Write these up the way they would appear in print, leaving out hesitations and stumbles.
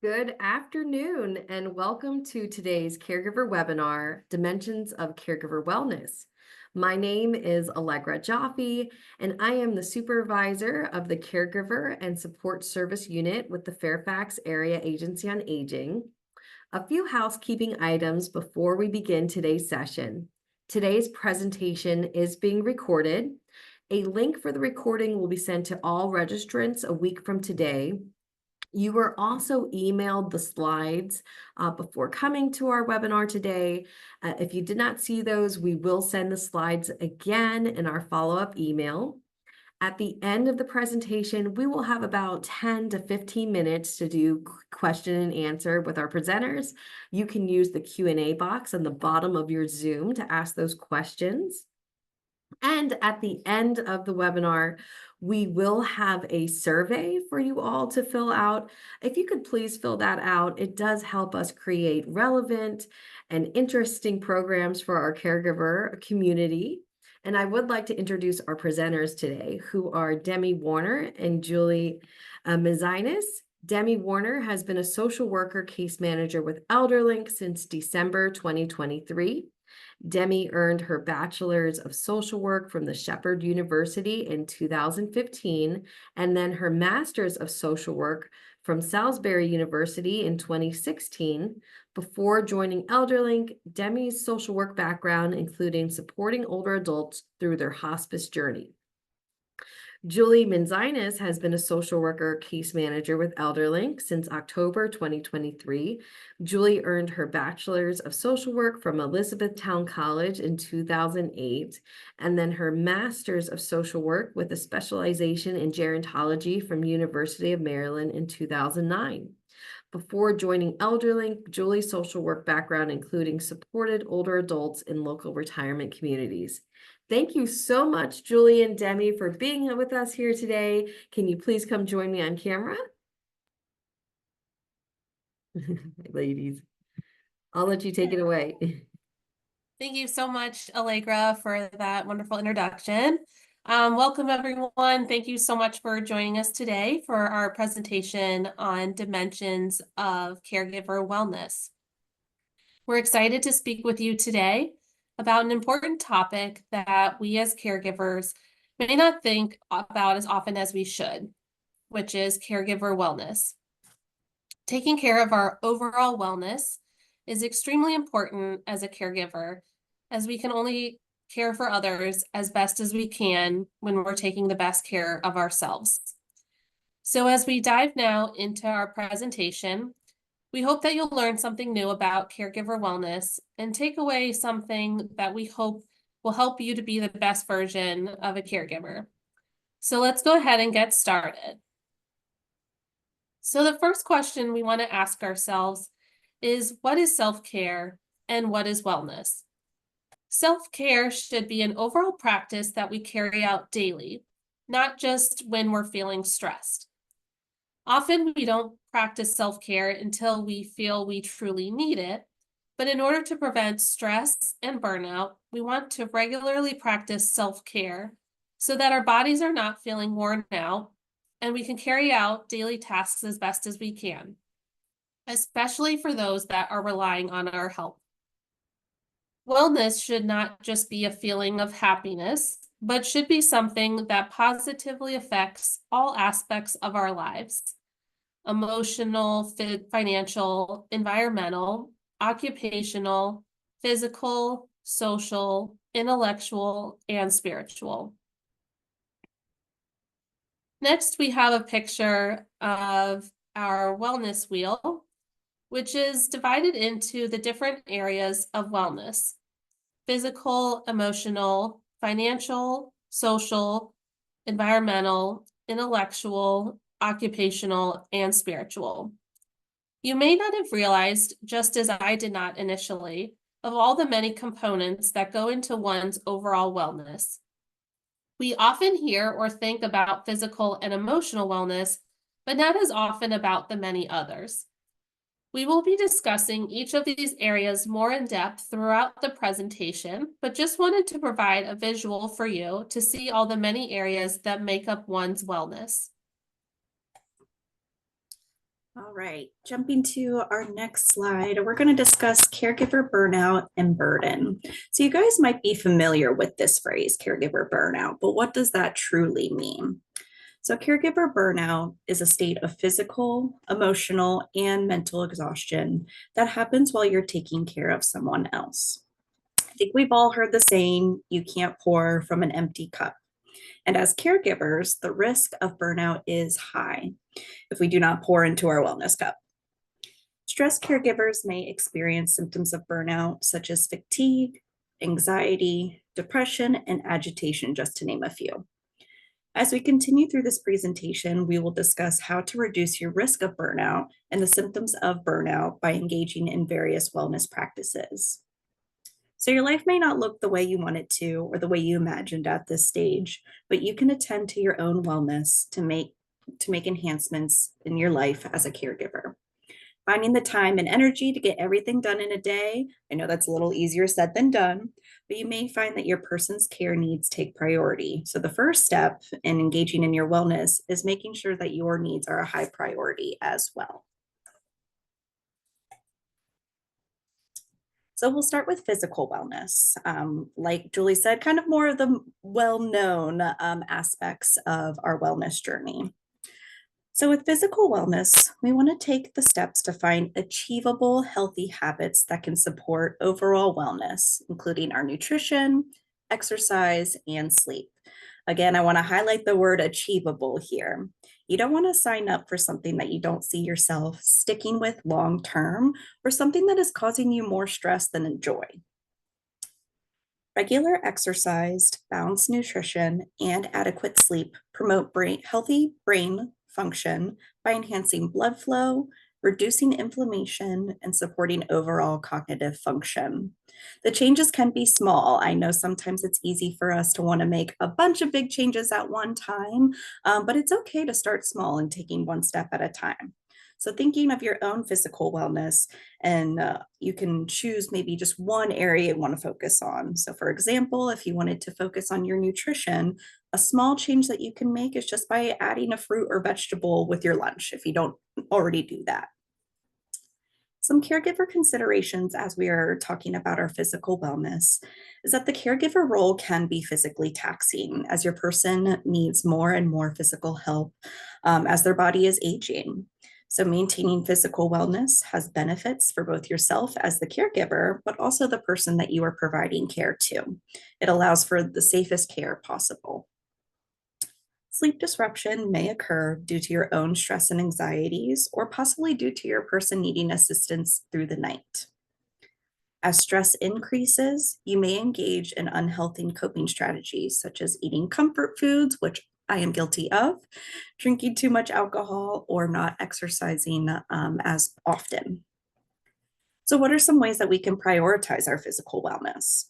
Good afternoon, and welcome to today's caregiver webinar, Dimensions of Caregiver Wellness. My name is Allegra Jaffe, and I am the supervisor of the Caregiver and Support Service Unit with the Fairfax Area Agency on Aging. A few housekeeping items before we begin today's session. Today's presentation is being recorded. A link for the recording will be sent to all registrants a week from today. You were also emailed the slides before coming to our webinar today. If you did not see those, we will send the slides again in our follow-up email. At the end of the presentation, we will have about 10 to 15 minutes to do question and answer with our presenters. You can use the Q&A box on the bottom of your Zoom to ask those questions. And at the end of the webinar, we will have a survey for you all to fill out. If you could please fill that out, it does help us create relevant and interesting programs for our caregiver community. And I would like to introduce our presenters today, who are Demetia Warner and Julie Mezainis. Demetia Warner has been a social worker case manager with ElderLink since December 2023. Demi earned her bachelor's of social work from the Shepherd University in 2015, and then her master's of social work from Salisbury University in 2016. Before joining ElderLink, Demi's social work background including supporting older adults through their hospice journey. Julie Mezainis has been a social worker case manager with ElderLink since October 2023. Julie earned her bachelor's of social work from Elizabethtown College in 2008, and then her master's of social work with a specialization in gerontology from University of Maryland in 2009. Before joining ElderLink, Julie's social work background including supported older adults in local retirement communities. Thank you so much, Julie and Demi, for being with us here today. Can you please come join me on camera? Ladies, I'll let you take it away. Thank you so much, Allegra, for that wonderful introduction. Welcome, everyone. Thank you so much for joining us today for our presentation on dimensions of caregiver wellness. We're excited to speak with you today about an important topic that we as caregivers may not think about as often as we should, which is caregiver wellness. Taking care of our overall wellness is extremely important as a caregiver, as we can only care for others as best as we can when we're taking the best care of ourselves. So as we dive now into our presentation, we hope that you'll learn something new about caregiver wellness and take away something that we hope will help you to be the best version of a caregiver. So let's go ahead and get started. So the first question we want to ask ourselves is, what is self-care and what is wellness? Self-care should be an overall practice that we carry out daily, not just when we're feeling stressed. Often we don't practice self-care until we feel we truly need it, but in order to prevent stress and burnout, we want to regularly practice self-care so that our bodies are not feeling worn out and we can carry out daily tasks as best as we can, especially for those that are relying on our help. Wellness should not just be a feeling of happiness, but should be something that positively affects all aspects of our lives: emotional, financial, environmental, occupational, physical, social, intellectual, and spiritual. Next, we have a picture of our wellness wheel, which is divided into the different areas of wellness: physical, emotional, financial, social, environmental, intellectual, occupational, and spiritual. You may not have realized, just as I did not initially, of all the many components that go into one's overall wellness. We often hear or think about physical and emotional wellness, but not as often about the many others. We will be discussing each of these areas more in depth throughout the presentation, but just wanted to provide a visual for you to see all the many areas that make up one's wellness. All right, jumping to our next slide, we're going to discuss caregiver burnout and burden. So you guys might be familiar with this phrase, caregiver burnout, but what does that truly mean? So caregiver burnout is a state of physical, emotional, and mental exhaustion that happens while you're taking care of someone else. I think we've all heard the saying, you can't pour from an empty cup. And as caregivers, the risk of burnout is high if we do not pour into our wellness cup. Stress caregivers may experience symptoms of burnout, such as fatigue, anxiety, depression, and agitation, just to name a few. As we continue through this presentation, we will discuss how to reduce your risk of burnout and the symptoms of burnout by engaging in various wellness practices. So your life may not look the way you want it to or the way you imagined at this stage, but you can attend to your own wellness to make enhancements in your life as a caregiver. Finding the time and energy to get everything done in a day, I know that's a little easier said than done, but you may find that your person's care needs take priority. So the first step in engaging in your wellness is making sure that your needs are a high priority as well. So we'll start with physical wellness. Like Julie said, kind of more of the well-known aspects of our wellness journey. So with physical wellness, we want to take the steps to find achievable, healthy habits that can support overall wellness, including our nutrition, exercise, and sleep. Again, I want to highlight the word achievable here. You don't want to sign up for something that you don't see yourself sticking with long term or something that is causing you more stress than joy. Regular exercise, balanced nutrition, and adequate sleep promote healthy brain function by enhancing blood flow, reducing inflammation, and supporting overall cognitive function. The changes can be small. I know sometimes it's easy for us to want to make a bunch of big changes at one time, but it's okay to start small and taking one step at a time. So thinking of your own physical wellness, and you can choose maybe just one area you want to focus on. So for example, if you wanted to focus on your nutrition, a small change that you can make is just by adding a fruit or vegetable with your lunch if you don't already do that. Some caregiver considerations as we are talking about our physical wellness is that the caregiver role can be physically taxing as your person needs more and more physical help as their body is aging. So maintaining physical wellness has benefits for both yourself as the caregiver, but also the person that you are providing care to. It allows for the safest care possible. Sleep disruption may occur due to your own stress and anxieties, or possibly due to your person needing assistance through the night. As stress increases, you may engage in unhealthy coping strategies, such as eating comfort foods, which I am guilty of, drinking too much alcohol, or not exercising as often. So what are some ways that we can prioritize our physical wellness?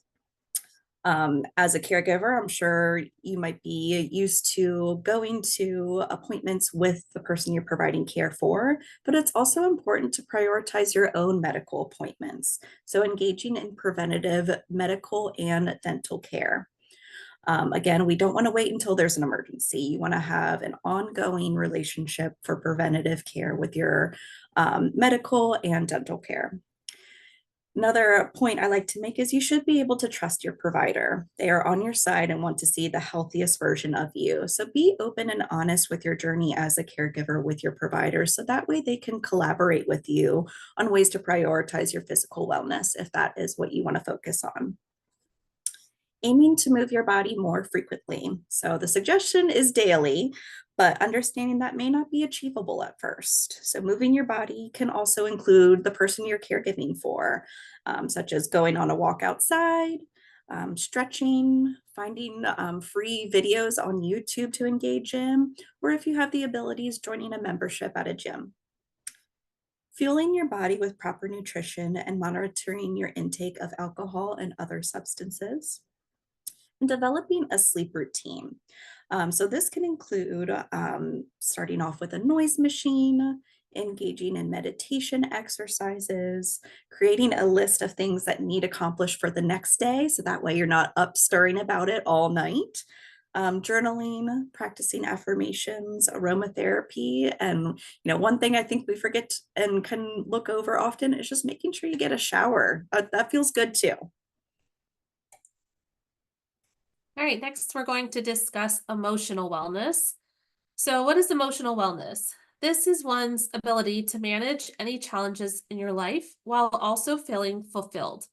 As a caregiver, I'm sure you might be used to going to appointments with the person you're providing care for, but it's also important to prioritize your own medical appointments. So engaging in preventative medical and dental care. Again, we don't want to wait until there's an emergency. You want to have an ongoing relationship for preventative care with your medical and dental care. Another point I like to make is you should be able to trust your provider. They are on your side and want to see the healthiest version of you. So be open and honest with your journey as a caregiver with your provider, so that way they can collaborate with you on ways to prioritize your physical wellness if that is what you want to focus on. Aiming to move your body more frequently. So the suggestion is daily, but understanding that may not be achievable at first. So moving your body can also include the person you're caregiving for, such as going on a walk outside, stretching, finding free videos on YouTube to engage in, or if you have the abilities, joining a membership at a gym. Fueling your body with proper nutrition and monitoring your intake of alcohol and other substances. And developing a sleep routine. So this can include starting off with a noise machine, engaging in meditation exercises, creating a list of things that need accomplished for the next day. So that way you're not up stirring about it all night. journaling, practicing affirmations, aromatherapy. And, one thing I think we forget and can look over often is just making sure you get a shower. That feels good too. All right, next we're going to discuss emotional wellness. So what is emotional wellness? This is one's ability to manage any challenges in your life while also feeling fulfilled.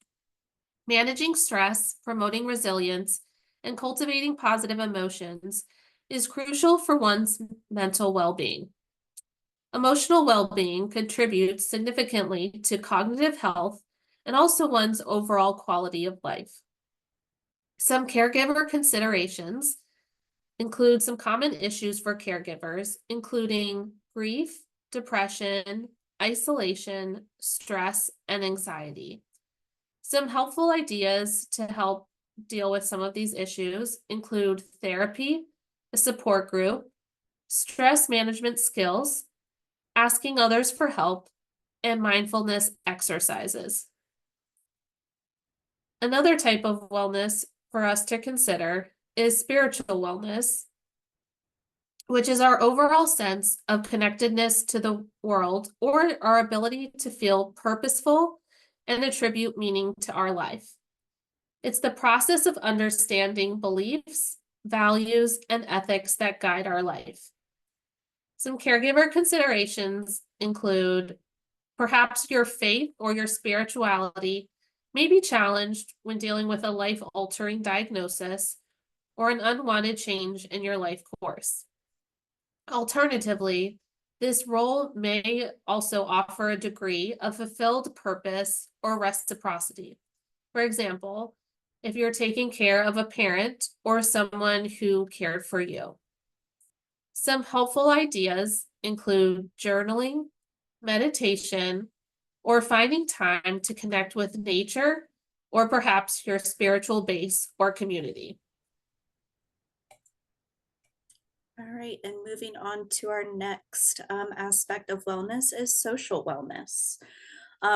Managing stress, promoting resilience, and cultivating positive emotions is crucial for one's mental well-being. Emotional well-being contributes significantly to cognitive health and also one's overall quality of life. Some caregiver considerations include some common issues for caregivers, including grief, depression, isolation, stress, and anxiety. Some helpful ideas to help deal with some of these issues include therapy, a support group, stress management skills, asking others for help, and mindfulness exercises. Another type of wellness for us to consider is spiritual wellness, which is our overall sense of connectedness to the world or our ability to feel purposeful and attribute meaning to our life. It's the process of understanding beliefs, values, and ethics that guide our life. Some caregiver considerations include perhaps your faith or your spirituality may be challenged when dealing with a life-altering diagnosis or an unwanted change in your life course. Alternatively, this role may also offer a degree of fulfilled purpose or reciprocity. For example, if you're taking care of a parent or someone who cared for you. Some helpful ideas include journaling, meditation, or finding time to connect with nature or perhaps your spiritual base or community. All right, and moving on to our next aspect of wellness is social wellness.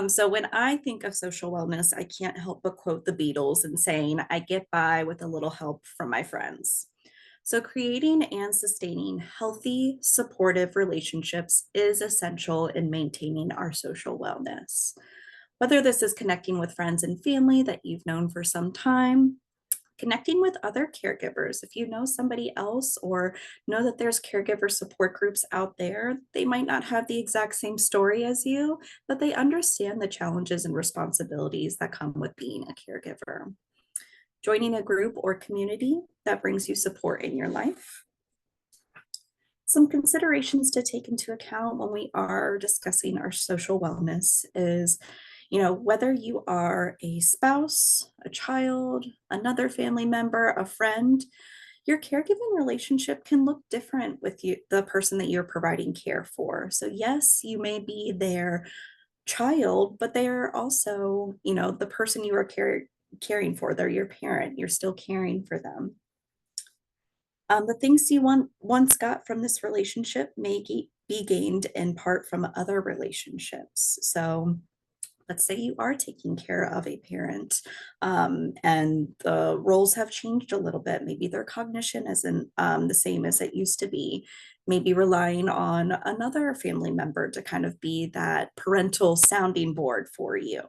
So when I think of social wellness, I can't help but quote the Beatles and saying, I get by with a little help from my friends. So creating and sustaining healthy, supportive relationships is essential in maintaining our social wellness. Whether this is connecting with friends and family that you've known for some time, connecting with other caregivers. If you know somebody else or know that there's caregiver support groups out there, they might not have the exact same story as you, but they understand the challenges and responsibilities that come with being a caregiver. Joining a group or community that brings you support in your life. Some considerations to take into account when we are discussing our social wellness is, whether you are a spouse, a child, another family member, a friend, your caregiving relationship can look different with you, the person that you're providing care for. So yes, you may be their child, but they are also, the person you are caring for. They're your parent. You're still caring for them. The things you once got from this relationship may be gained in part from other relationships. So let's say you are taking care of a parent and the roles have changed a little bit. Maybe their cognition isn't the same as it used to be. Maybe relying on another family member to kind of be that parental sounding board for you.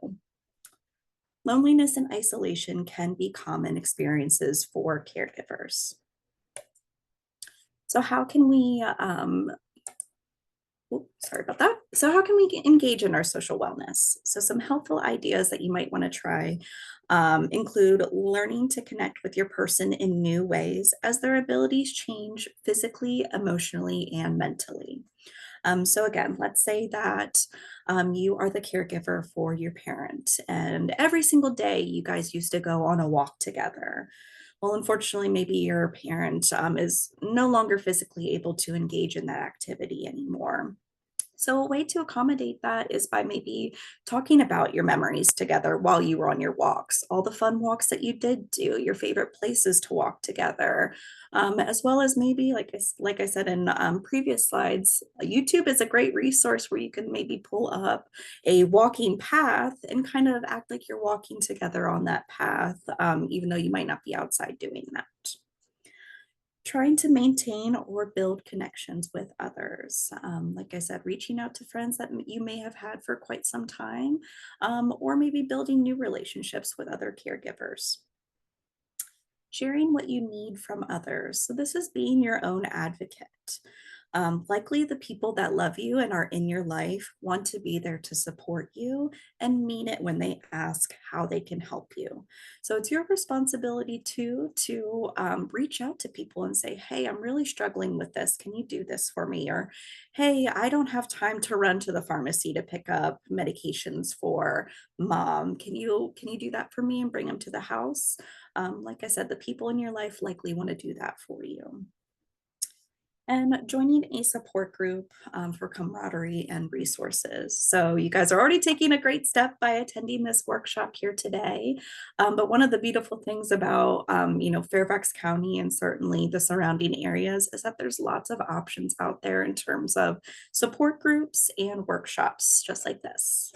Loneliness and isolation can be common experiences for caregivers. So how can we, sorry about that. So how can we engage in our social wellness? So some helpful ideas that you might want to try include learning to connect with your person in new ways as their abilities change physically, emotionally, and mentally. So again, let's say that you are the caregiver for your parent and every single day you guys used to go on a walk together. Well, unfortunately, maybe your parent is no longer physically able to engage in that activity anymore. So a way to accommodate that is by maybe talking about your memories together while you were on your walks, all the fun walks that you did do, your favorite places to walk together, as well as maybe, like I said in previous slides, YouTube is a great resource where you can maybe pull up a walking path and kind of act like you're walking together on that path, even though you might not be outside doing that. Trying to maintain or build connections with others. Like I said, reaching out to friends that you may have had for quite some time, or maybe building new relationships with other caregivers. Sharing what you need from others. So, this is being your own advocate. Likely, the people that love you and are in your life want to be there to support you and mean it when they ask how they can help you. So, it's your responsibility too to reach out to people and say, "Hey, I'm really struggling with this. Can you do this for me?" Or, "Hey, I don't have time to run to the pharmacy to pick up medications for mom. Can you do that for me and bring them to the house?" Like I said, the people in your life likely want to do that for you. And joining a support group for camaraderie and resources. So, you guys are already taking a great step by attending this workshop here today. But one of the beautiful things about, Fairfax County and certainly the surrounding areas is that there's lots of options out there in terms of support groups and workshops just like this.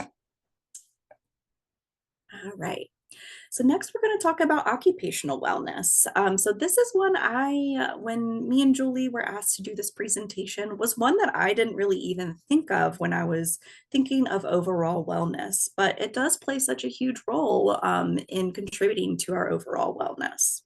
All right. So next, we're going to talk about occupational wellness. So this is one when me and Julie were asked to do this presentation, was one that I didn't really even think of when I was thinking of overall wellness, but it does play such a huge role in contributing to our overall wellness.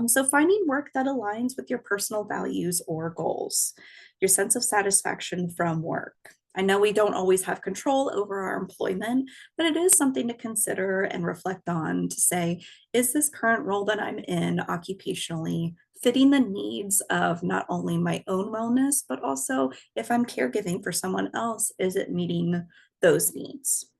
So finding work that aligns with your personal values or goals, your sense of satisfaction from work. I know we don't always have control over our employment, but it is something to consider and reflect on to say, is this current role that I'm in occupationally fitting the needs of not only my own wellness, but also if I'm caregiving for someone else, is it meeting those needs?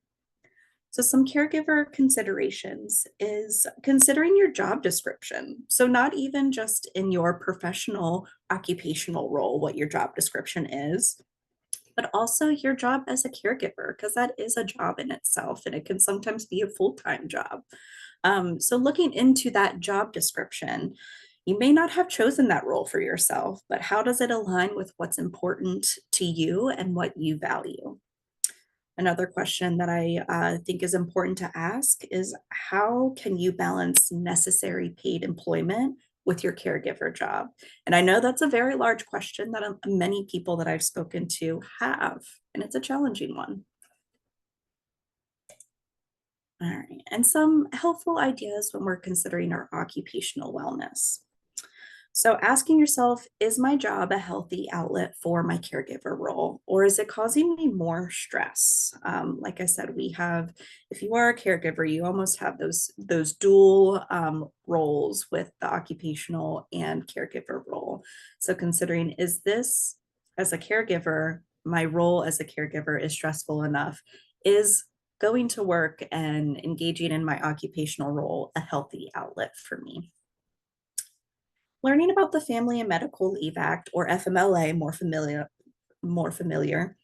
So, some caregiver considerations is considering your job description. So, not even just in your professional occupational role, what your job description is, but also your job as a caregiver, because that is a job in itself and it can sometimes be a full time job. So, looking into that job description, you may not have chosen that role for yourself, but how does it align with what's important to you and what you value? Another question that I think is important to ask is, how can you balance necessary paid employment with your caregiver job? And I know that's a very large question that many people that I've spoken to have, and it's a challenging one. All right, and some helpful ideas when we're considering our occupational wellness. So, asking yourself, is my job a healthy outlet for my caregiver role, or is it causing me more stress? Like I said, if you are a caregiver, you almost have those dual roles with the occupational and caregiver role. So, considering, is this as a caregiver, my role as a caregiver is stressful enough? Is going to work and engaging in my occupational role a healthy outlet for me? Learning about the Family and Medical Leave Act, or FMLA, more familiar,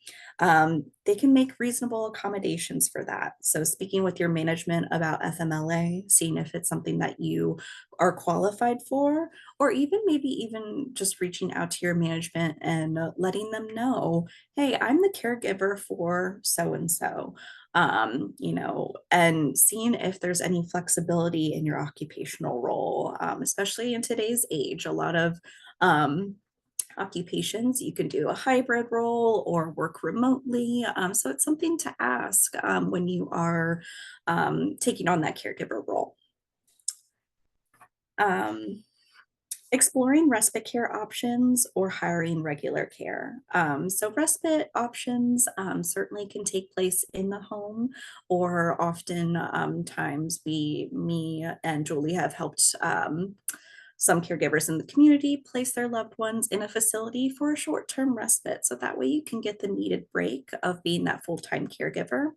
they can make reasonable accommodations for that. So, speaking with your management about FMLA, seeing if it's something that you are qualified for, or even just reaching out to your management and letting them know, hey, I'm the caregiver for so and so. And seeing if there's any flexibility in your occupational role, especially in today's age. A lot of occupations, you can do a hybrid role or work remotely. So it's something to ask when you are taking on that caregiver role. Um, Exploring respite care options or hiring regular care. So respite options certainly can take place in the home, or often times me and Julie have helped some caregivers in the community place their loved ones in a facility for a short-term respite. So that way you can get the needed break of being that full-time caregiver.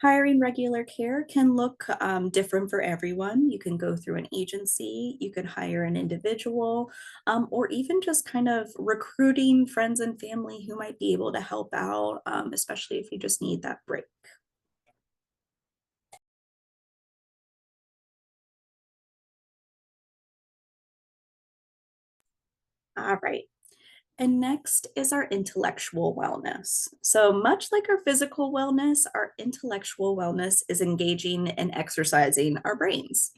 Hiring regular care can look different for everyone. You can go through an agency, you can hire an individual, or even just kind of recruiting friends and family who might be able to help out, especially if you just need that break. All right. And next is our intellectual wellness. So, much like our physical wellness, our intellectual wellness is engaging and exercising our brains.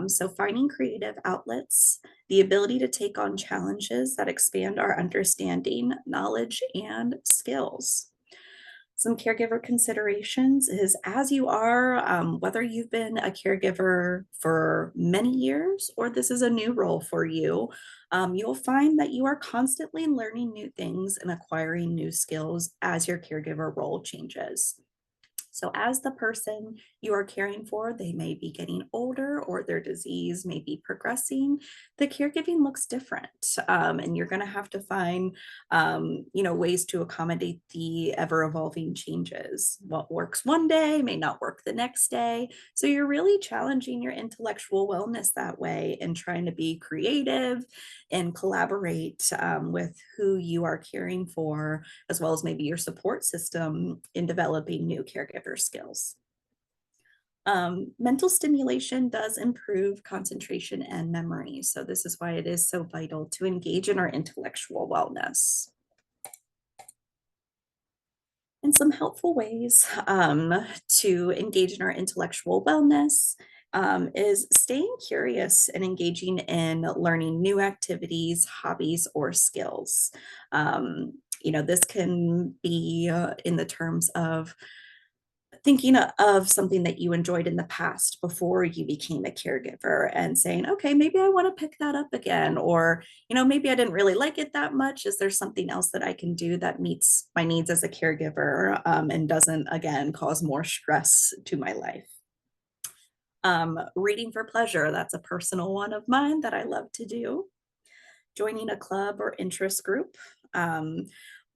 So finding creative outlets, the ability to take on challenges that expand our understanding, knowledge, and skills. Some caregiver considerations is as you are, whether you've been a caregiver for many years or this is a new role for you, you'll find that you are constantly learning new things and acquiring new skills as your caregiver role changes. So, as the person you are caring for, they may be getting older or their disease may be progressing. The caregiving looks different, and you're going to have to find, ways to accommodate the ever-evolving changes. What works one day may not work the next day. So, you're really challenging your intellectual wellness that way and trying to be creative and collaborate with who you are caring for, as well as maybe your support system in developing new caregiver skills. Mental stimulation does improve concentration and memory. So this is why it is so vital to engage in our intellectual wellness. And some helpful ways to engage in our intellectual wellness is staying curious and engaging in learning new activities, hobbies, or skills. This can be in the terms of thinking of something that you enjoyed in the past before you became a caregiver and saying, okay, maybe I want to pick that up again. Or, maybe I didn't really like it that much. Is there something else that I can do that meets my needs as a caregiver and doesn't, again, cause more stress to my life? Reading for pleasure, that's a personal one of mine that I love to do. Joining a club or interest group.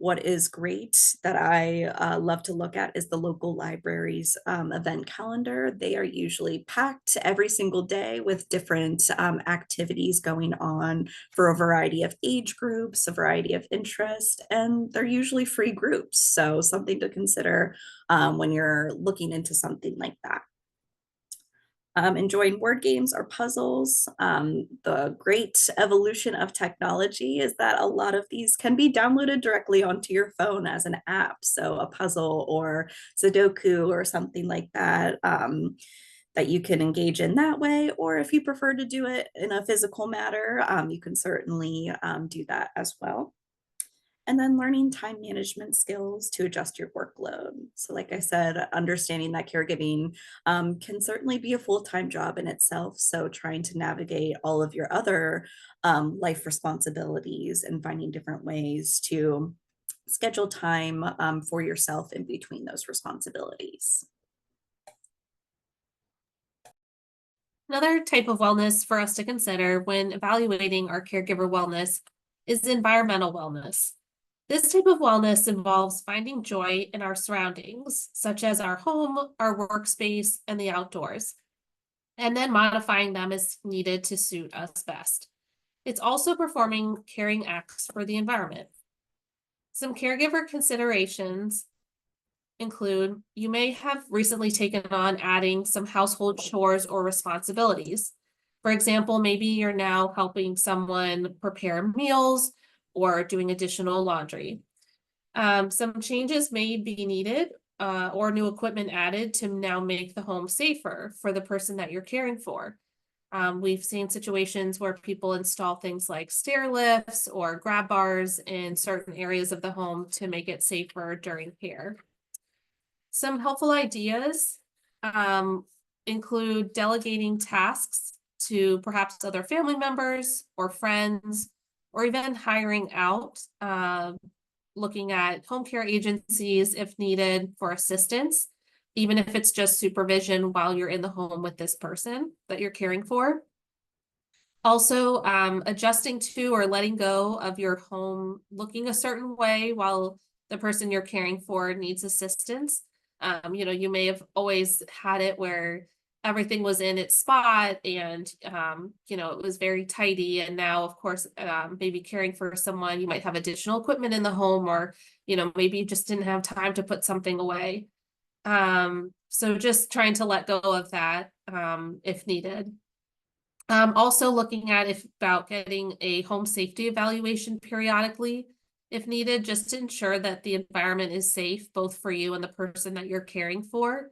What is great that I love to look at is the local library's event calendar. They are usually packed every single day with different activities going on for a variety of age groups, a variety of interest, and they're usually free groups. So something to consider when you're looking into something like that. Enjoying word games or puzzles. The great evolution of technology is that a lot of these can be downloaded directly onto your phone as an app. So a puzzle or Sudoku or something like that that you can engage in that way. Or if you prefer to do it in a physical matter, you can certainly do that as well. And then learning time management skills to adjust your workload. So, like I said, understanding that caregiving can certainly be a full-time job in itself. So, trying to navigate all of your other life responsibilities and finding different ways to schedule time for yourself in between those responsibilities. Another type of wellness for us to consider when evaluating our caregiver wellness is environmental wellness. This type of wellness involves finding joy in our surroundings, such as our home, our workspace, and the outdoors, and then modifying them as needed to suit us best. It's also performing caring acts for the environment. Some caregiver considerations include you may have recently taken on adding some household chores or responsibilities. For example, maybe you're now helping someone prepare meals or doing additional laundry. Some changes may be needed or new equipment added to now make the home safer for the person that you're caring for. We've seen situations where people install things like stair lifts or grab bars in certain areas of the home to make it safer during care. Some helpful ideas include delegating tasks to perhaps other family members or friends, or even hiring out, looking at home care agencies if needed for assistance, even if it's just supervision while you're in the home with this person that you're caring for. Also, adjusting to or letting go of your home looking a certain way while the person you're caring for needs assistance. You may have always had it where everything was in its spot and, it was very tidy. And now, of course, maybe caring for someone, you might have additional equipment in the home or, maybe you just didn't have time to put something away. So just trying to let go of that if needed. Also looking at about getting a home safety evaluation periodically if needed, just to ensure that the environment is safe, both for you and the person that you're caring for.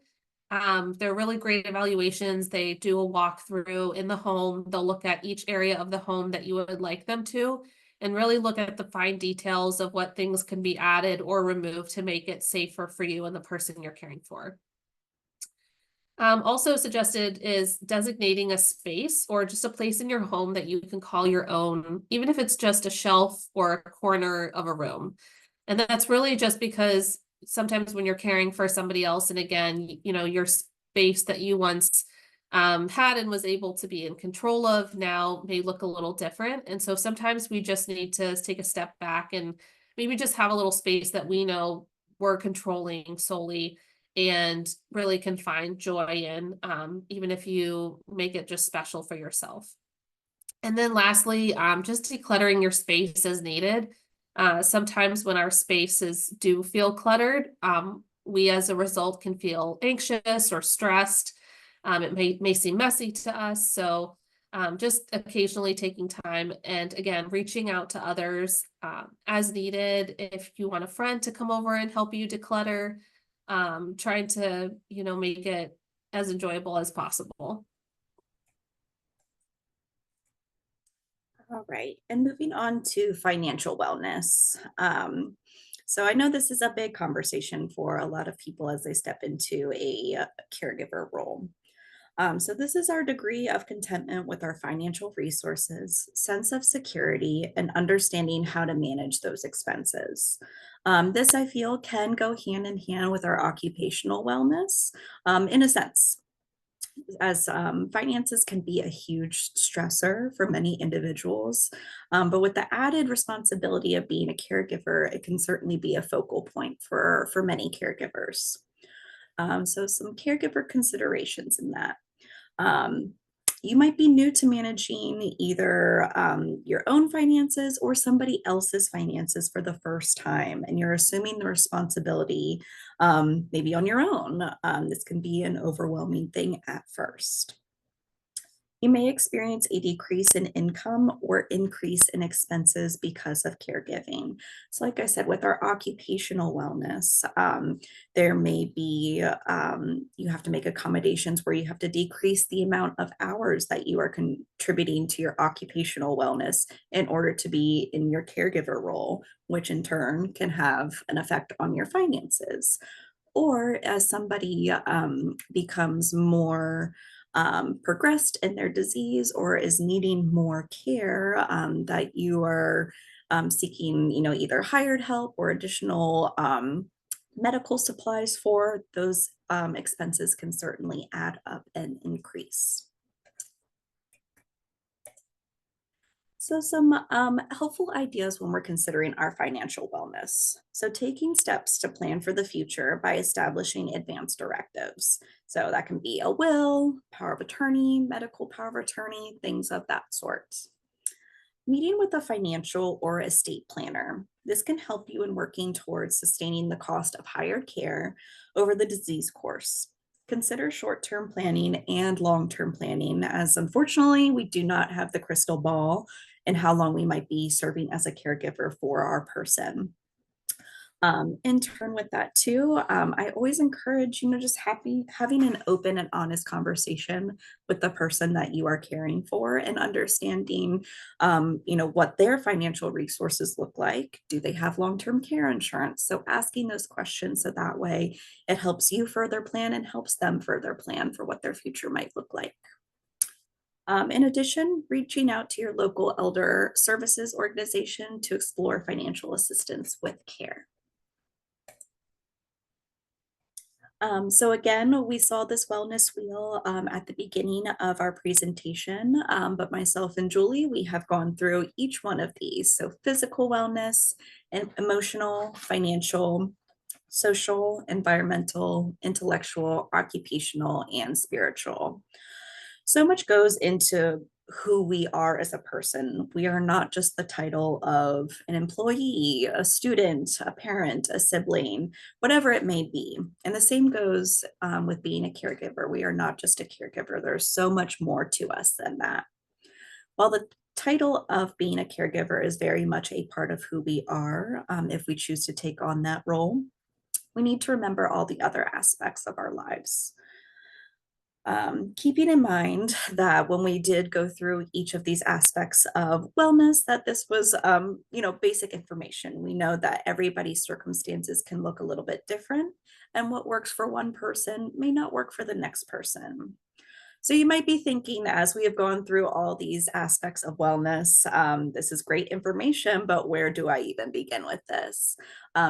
They're really great evaluations. They do a walkthrough in the home. They'll look at each area of the home that you would like them to, and really look at the fine details of what things can be added or removed to make it safer for you and the person you're caring for. Also suggested is designating a space or just a place in your home that you can call your own, even if it's just a shelf or a corner of a room. And that's really just because sometimes when you're caring for somebody else, and again, you know, your space that you once had and was able to be in control of now may look a little different. And so sometimes we just need to take a step back and maybe just have a little space that we know we're controlling solely and really can find joy in, even if you make it just special for yourself. And then lastly, just decluttering your space as needed. Sometimes when our spaces do feel cluttered, we as a result can feel anxious or stressed. It may seem messy to us. So just occasionally taking time and again, reaching out to others as needed. If you want a friend to come over and help you declutter, trying to, you know, make it as enjoyable as possible. All right, and moving on to financial wellness. So I know this is a big conversation for a lot of people as they step into a caregiver role. So this is our degree of contentment with our financial resources, sense of security, and understanding how to manage those expenses. This I feel can go hand in hand with our occupational wellness in a sense, as finances can be a huge stressor for many individuals. But with the added responsibility of being a caregiver, it can certainly be a focal point for many caregivers. So some caregiver considerations in that. Um, you might be new to managing either your own finances or somebody else's finances for the first time, and you're assuming the responsibility maybe on your own. This can be an overwhelming thing at first. You may experience a decrease in income or increase in expenses because of caregiving. So, like I said, with our occupational wellness, there may be, you have to make accommodations where you have to decrease the amount of hours that you are contributing to your occupational wellness in order to be in your caregiver role, which in turn can have an effect on your finances. Or as somebody becomes more progressed in their disease or is needing more care, that you are seeking, you know, either hired help or additional medical supplies for, those expenses can certainly add up and increase. So some helpful ideas when we're considering our financial wellness. So taking steps to plan for the future by establishing advance directives. So that can be a will, power of attorney, medical power of attorney, things of that sort. Meeting with a financial or estate planner. This can help you in working towards sustaining the cost of hired care over the disease course. Consider short-term planning and long-term planning, as unfortunately we do not have the crystal ball and how long we might be serving as a caregiver for our person. In turn with that too, I always encourage, you know, just having an open and honest conversation with the person that you are caring for and understanding, you know, what their financial resources look like. Do they have long-term care insurance? So asking those questions so that way it helps you further plan and helps them further plan for what their future might look like. In addition, reaching out to your local elder services organization to explore financial assistance with care. So again, we saw this wellness wheel at the beginning of our presentation, but myself and Julie, we have gone through each one of these. So physical wellness, and emotional, financial, social, environmental, intellectual, occupational, and spiritual. So much goes into who we are as a person. We are not just the title of an employee, a student, a parent, a sibling, whatever it may be. And the same goes with being a caregiver. We are not just a caregiver. There's so much more to us than that. While the title of being a caregiver is very much a part of who we are, if we choose to take on that role, we need to remember all the other aspects of our lives. Keeping in mind that when we did go through each of these aspects of wellness, that this was, basic information. We know that everybody's circumstances can look a little bit different, and what works for one person may not work for the next person. So you might be thinking, as we have gone through all these aspects of wellness, this is great information, but where do I even begin with this?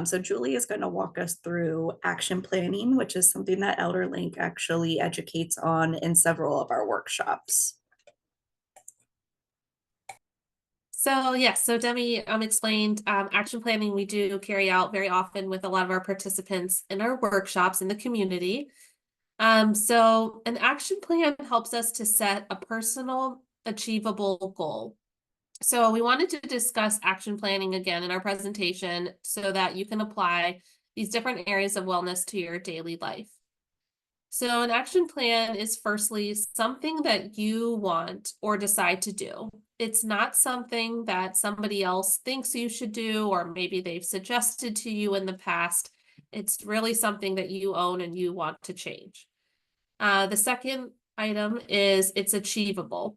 So Julie is going to walk us through action planning, which is something that ElderLink actually educates on in several of our workshops. So yes, so Demi explained action planning we do carry out very often with a lot of our participants in our workshops in the community. So an action plan helps us to set a personal, achievable goal. So we wanted to discuss action planning again in our presentation so that you can apply these different areas of wellness to your daily life. So an action plan is firstly something that you want or decide to do. It's not something that somebody else thinks you should do, or maybe they've suggested to you in the past. It's really something that you own and you want to change. The second item is it's achievable.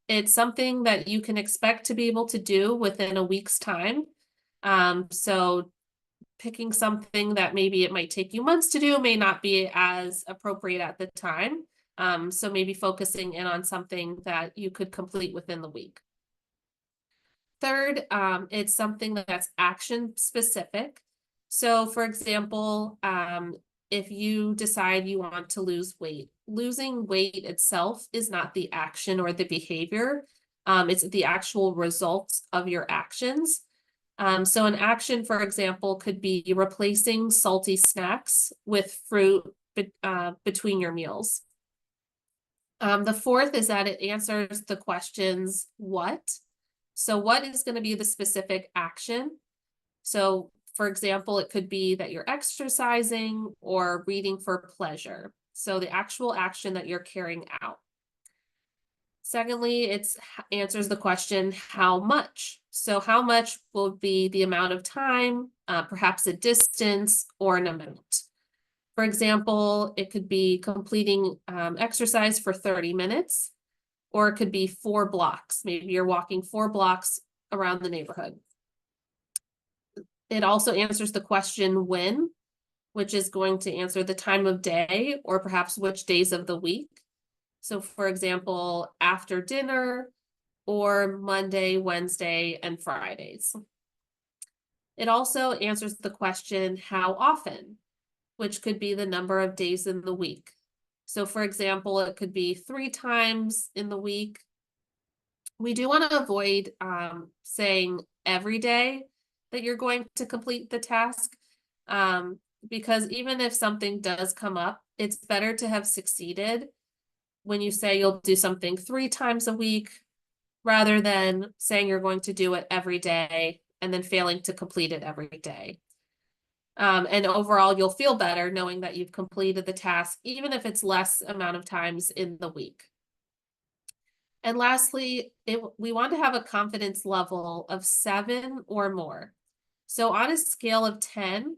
It's something that you can expect to be able to do within a week's time. So picking something that maybe it might take you months to do may not be as appropriate at the time. So maybe focusing in on something that you could complete within the week. Third, it's something that's action specific. So for example, if you decide you want to lose weight, losing weight itself is not the action or the behavior. It's the actual results of your actions. So an action, for example, could be replacing salty snacks with fruit between your meals. The fourth is that it answers the questions, what? So what is going to be the specific action? So for example, it could be that you're exercising or reading for pleasure. So the actual action that you're carrying out. Secondly, it answers the question, how much? So how much will be the amount of time, perhaps a distance or an amount. For example, it could be completing exercise for 30 minutes, or it could be 4 blocks. Maybe you're walking 4 blocks around the neighborhood. It also answers the question when, which is going to answer the time of day or perhaps which days of the week. So for example, after dinner or Monday, Wednesday, and Fridays. It also answers the question, how often, which could be the number of days in the week. So for example, it could be 3 times in the week. We do want to avoid saying every day that you're going to complete the task, because even if something does come up, it's better to have succeeded when you say you'll do something 3 times a week rather than saying you're going to do it every day and then failing to complete it every day. And overall, you'll feel better knowing that you've completed the task, even if it's less amount of times in the week. And lastly, we want to have a confidence level of 7 or more. So on a scale of 10,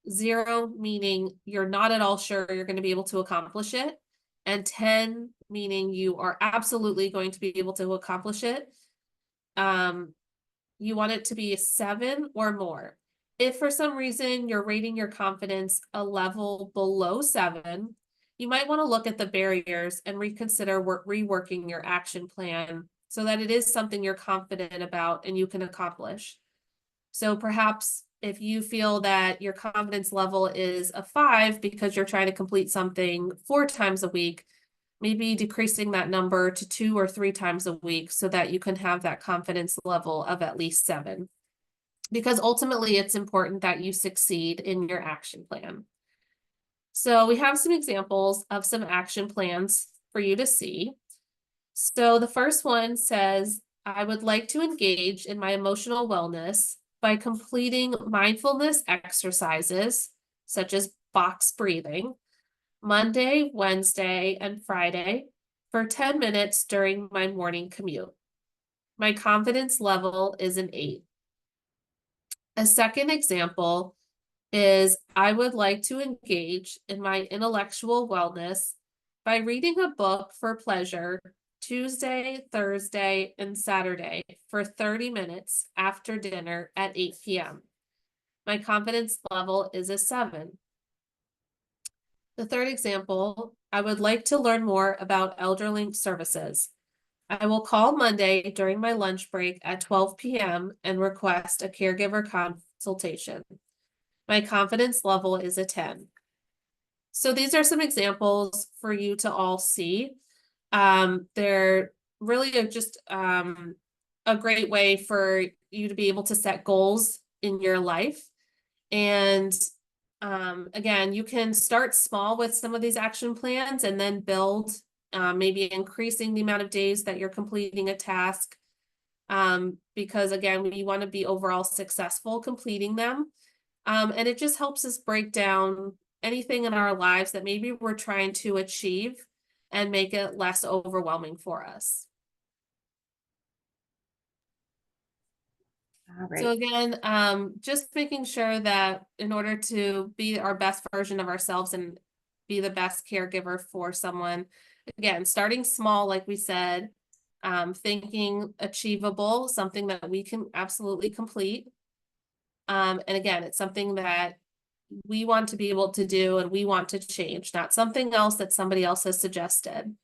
0 meaning you're not at all sure you're going to be able to accomplish it, and 10 meaning you are absolutely going to be able to accomplish it, you want it to be a 7 or more. If for some reason you're rating your confidence a level below 7, you might want to look at the barriers and reconsider reworking your action plan so that it is something you're confident about and you can accomplish. So perhaps if you feel that your confidence level is a 5 because you're trying to complete something 4 times a week, maybe decreasing that number to 2 or 3 times a week so that you can have that confidence level of at least 7. Because ultimately it's important that you succeed in your action plan. So we have some examples of some action plans for you to see. So the first one says, I would like to engage in my emotional wellness by completing mindfulness exercises, such as box breathing, Monday, Wednesday, and Friday for 10 minutes during my morning commute. My confidence level is an 8. A second example is I would like to engage in my intellectual wellness by reading a book for pleasure Tuesday, Thursday, and Saturday for 30 minutes after dinner at 8 p.m. My confidence level is a 7. The third example, I would like to learn more about ElderLink services. I will call Monday during my lunch break at 12 p.m. and request a caregiver consultation. My confidence level is a 10. So these are some examples for you to all see. They're really just a great way for you to be able to set goals in your life. And again, you can start small with some of these action plans and then build, maybe increasing the amount of days that you're completing a task. Because again, we want to be overall successful completing them. And it just helps us break down anything in our lives that maybe we're trying to achieve and make it less overwhelming for us. All right. So again, just making sure that in order to be our best version of ourselves and be the best caregiver for someone, again, starting small, like we said, thinking achievable, something that we can absolutely complete. And again, it's something that we want to be able to do and we want to change, not something else that somebody else has suggested.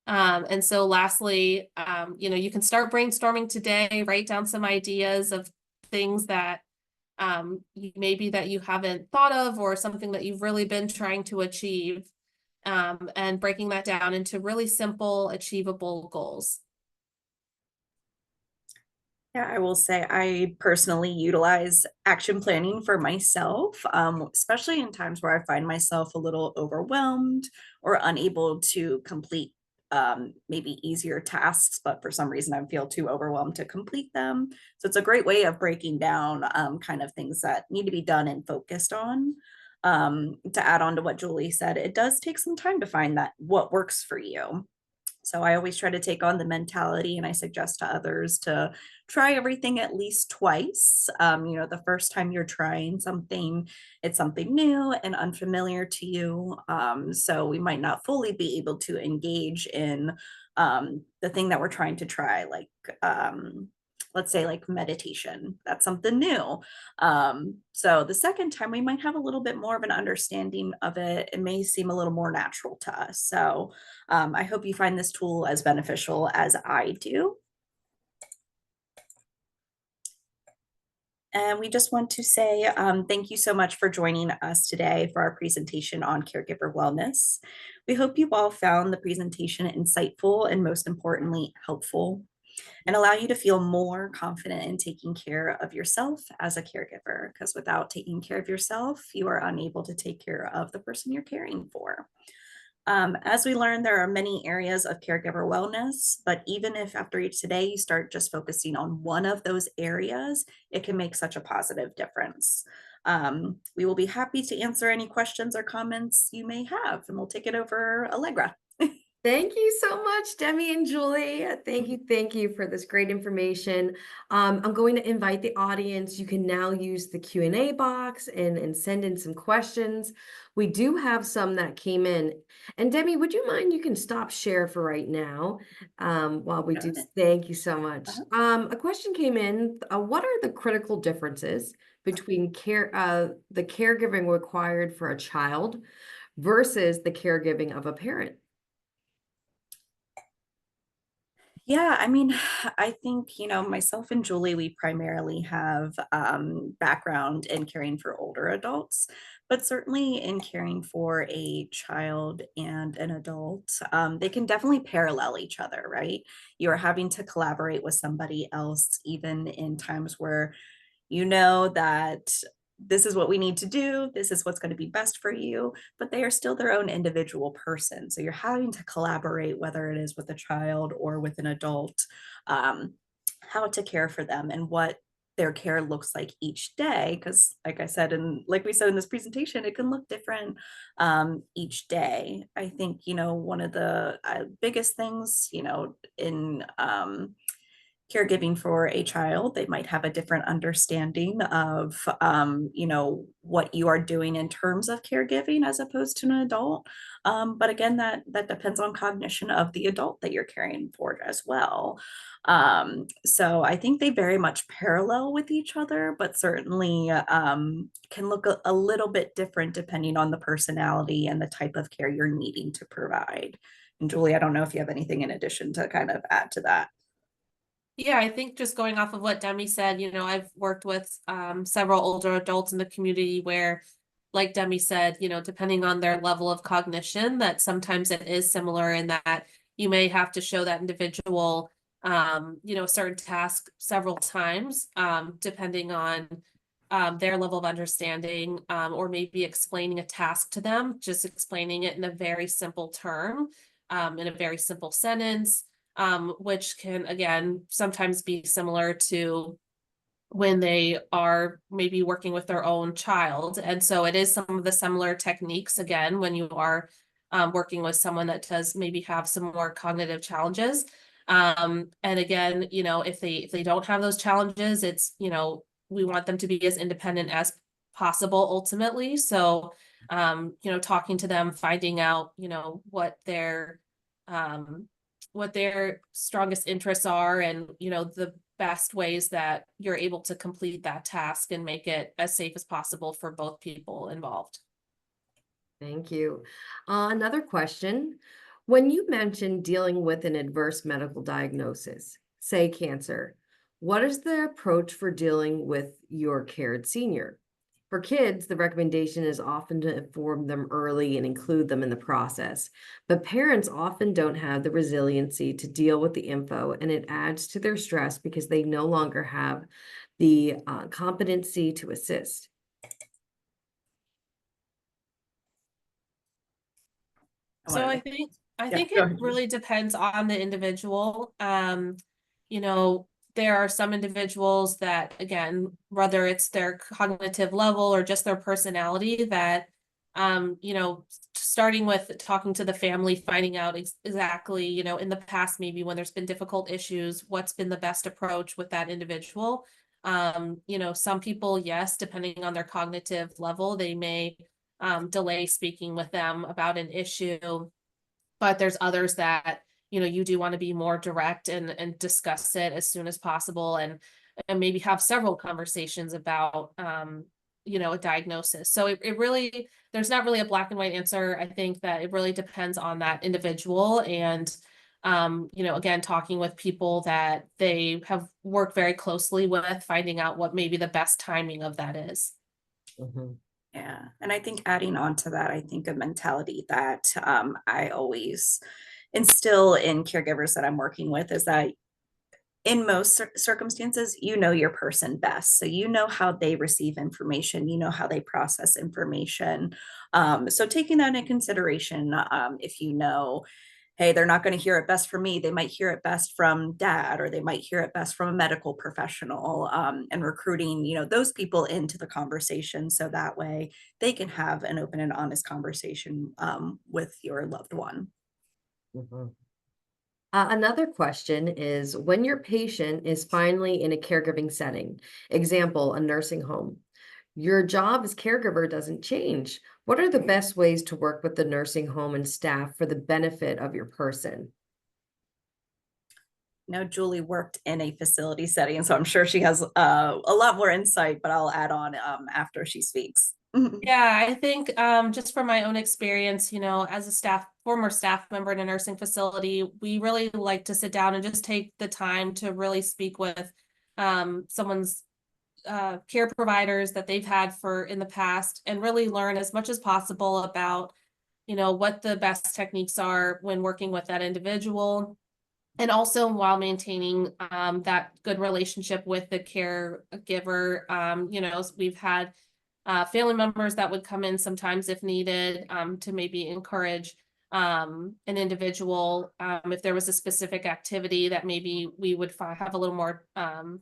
And so lastly, you can start brainstorming today, write down some ideas of things that maybe that you haven't thought of or something that you've really been trying to achieve, and breaking that down into really simple, achievable goals. Yeah, I will say I personally utilize action planning for myself, especially in times where I find myself a little overwhelmed or unable to complete maybe easier tasks, but for some reason I feel too overwhelmed to complete them. So it's a great way of breaking down kind of things that need to be done and focused on. To add on to what Julie said, it does take some time to find that what works for you. So I always try to take on the mentality, and I suggest to others to try everything at least twice. The first time you're trying something, it's something new and unfamiliar to you. So we might not fully be able to engage in the thing that we're trying to try, like let's say like meditation. That's something new. So the second time we might have a little bit more of an understanding of it. It may seem a little more natural to us. So I hope you find this tool as beneficial as I do. And we just want to say thank you so much for joining us today for our presentation on caregiver wellness. We hope you all found the presentation insightful and most importantly, helpful, and allow you to feel more confident in taking care of yourself as a caregiver, because without taking care of yourself, you are unable to take care of the person you're caring for. As we learned, there are many areas of caregiver wellness, but even if after each today you start just focusing on one of those areas, it can make such a positive difference. We will be happy to answer any questions or comments you may have, and we'll take it over Allegra. Thank you so much, Demi and Julie. Thank you for this great information. I'm going to invite the audience. You can now use the Q&A box and send in some questions. We do have some that came in. And Demi, would you mind? You can stop share for right now while we do. Thank you so much. A question came in. What are the critical differences between the caregiving required for a child versus the caregiving of a parent? Yeah, I mean, I think, myself and Julie, we primarily have background in caring for older adults, but certainly in caring for a child and an adult, they can definitely parallel each other, right? You're having to collaborate with somebody else, even in times where you know that this is what we need to do, this is what's going to be best for you, but they are still their own individual person. So you're having to collaborate, whether it is with a child or with an adult, how to care for them and what their care looks like each day. Because like I said, and like we said in this presentation, it can look different each day. I think, one of the biggest things, in caregiving for a child, they might have a different understanding of, what you are doing in terms of caregiving as opposed to an adult. But again, that depends on cognition of the adult that you're caring for as well. So I think they very much parallel with each other, but certainly can look a little bit different depending on the personality and the type of care you're needing to provide. And Julie, I don't know if you have anything in addition to kind of add to that. Yeah, I think just going off of what Demi said, I've worked with several older adults in the community where, like Demi said, depending on their level of cognition, that sometimes it is similar in that you may have to show that individual, a certain task several times, depending on their level of understanding, or maybe explaining a task to them, just explaining it in a very simple term, in a very simple sentence, which can, again, sometimes be similar to when they are maybe working with their own child. And so it is some of the similar techniques, again, when you are working with someone that does maybe have some more cognitive challenges. And again, if they don't have those challenges, it's, we want them to be as independent as possible ultimately. So, talking to them, finding out, what their strongest interests are, and the best ways that you're able to complete that task and make it as safe as possible for both people involved. Thank you. Another question. When you mentioned dealing with an adverse medical diagnosis, say cancer, what is the approach for dealing with your cared senior? For kids, the recommendation is often to inform them early and include them in the process. But parents often don't have the resiliency to deal with the info, and it adds to their stress because they no longer have the competency to assist. So I Yeah, think go it ahead. really depends on the individual. There are some individuals that, again, whether it's their cognitive level or just their personality, that starting with talking to the family, finding out exactly, in the past, maybe when there's been difficult issues, what's been the best approach with that individual. Some people, yes, depending on their cognitive level, they may delay speaking with them about an issue, but there's others that you do want to be more direct and discuss it as soon as possible, and maybe have several conversations about a diagnosis. So it really, there's not really a black and white answer. I think that it really depends on that individual, and again, talking with people that they have worked very closely with, finding out what maybe the best timing of that is. Mhm. Yeah, and I think adding on to that, I think a mentality that I always instill in caregivers that I'm working with is that in most circumstances, you know your person best. So you know how they receive information, you know how they process information. So taking that into consideration, if you know, hey, they're not going to hear it best from me, they might hear it best from dad, or they might hear it best from a medical professional, and recruiting, those people into the conversation so that way they can have an open and honest conversation with your loved one. Mhm. Another question is when your patient is finally in a caregiving setting, example, a nursing home, your job as caregiver doesn't change. What are the best ways to work with the nursing home and staff for the benefit of your person? Now, Julie worked in a facility setting, so I'm sure she has a lot more insight, but I'll add on after she speaks. Yeah, I think just from my own experience, as a former staff member in a nursing facility, we really like to sit down and just take the time to really speak with someone's care providers that they've had in the past, and really learn as much as possible about, what the best techniques are when working with that individual. And also while maintaining that good relationship with the caregiver. We've had family members that would come in sometimes if needed, to maybe encourage an individual, if there was a specific activity that maybe we would have a little more